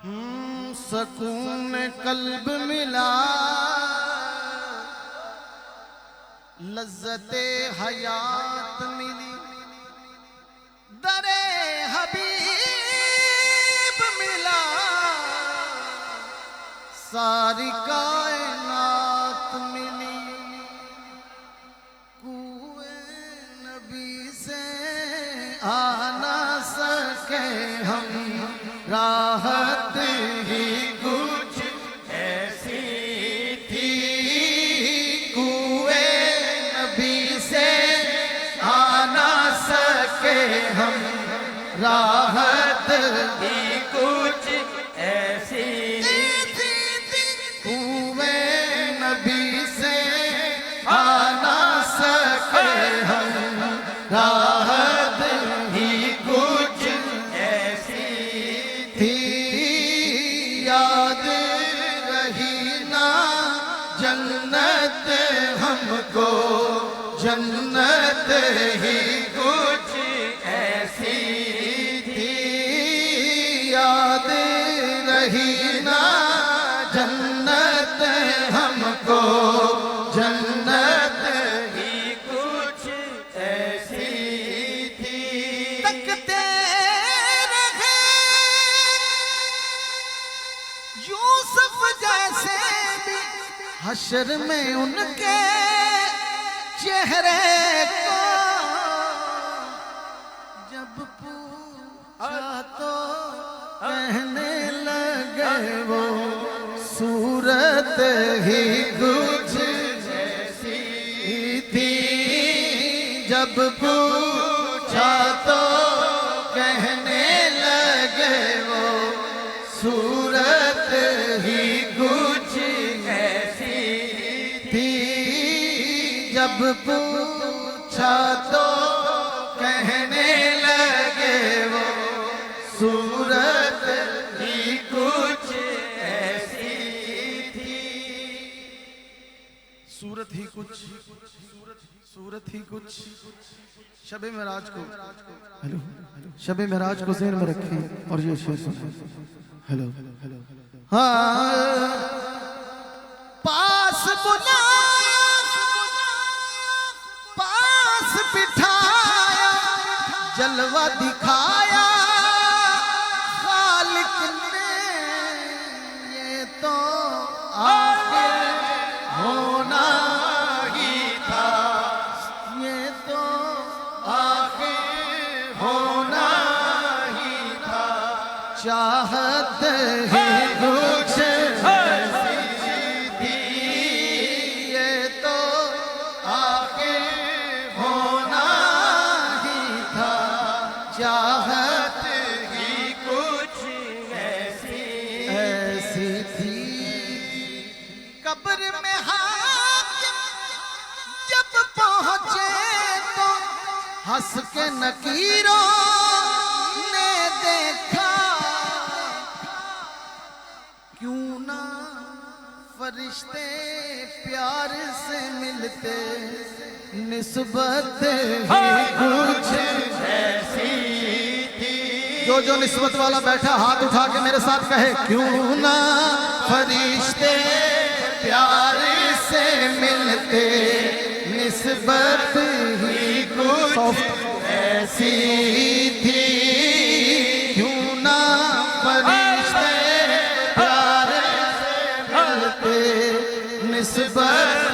سکون قلب ملا، لذت حیات ملی، در حبیب ملا، ساری کائنات ملی، کوئے نبی سے آ نہ سکے ہم، راحت ہی کچھ ایسی تھی، کوئے نبی سے آ نہ سکے ہم، راحت ہی کچھ ایسی تھی، کوئے نبی سے آ نہ سکے ہم، راحت ہی کچھ ایسی تھی، یاد رہی نا جنت ہم کو، جنت ہی کچھ ایسی تھی، یاد رہی نا جنت ہم کو، جنت ہی کچھ ایسی تھی، تکتے رہے یوسف جیسے بھی حشر میں ان کے چہرے کو، جب پوچھا تو کہنے لگے وہ صورت ہی کچھ ایسی تھی، جب پوچھا تو کہنے لگے وہ صورت ہی کچھ ایسی تھی، جب پوچھا تو کہنے لگے وہ صورت ہی کچھ ایسی تھی، صورت ہی کچھ، صورت ہی کچھ، شب معراج کو، شب معراج کو ذہن میں رکھیں اور یہ شعر سنیں، ہیلو ہاں، پاس بلایا، پاس بٹھایا، جلوہ دکھایا خالق نے، یہ تو آخر ہونا ہی تھا، یہ تو آخر ہونا ہی تھا، چاہت ہی کچھ ایسی تھی، یہ تو آخر ہونا ہی تھا، چاہت ہی کچھ ایسی تھی، قبر میں حاکم جب پہنچے تو ہنس کے نکیروں نے دیکھا، کیوں نہ فرشتے پیار سے ملتے، نسبت ہی کچھ ایسی تھی، جو نسبت والا بیٹھا ہاتھ اٹھا کے میرے ساتھ کہے، کیوں نہ فرشتے پیار سے ملتے، نسبت ہی کچھ ایسی تھی، کیوں نہ فرشتے پیار سے ملتے، نسبت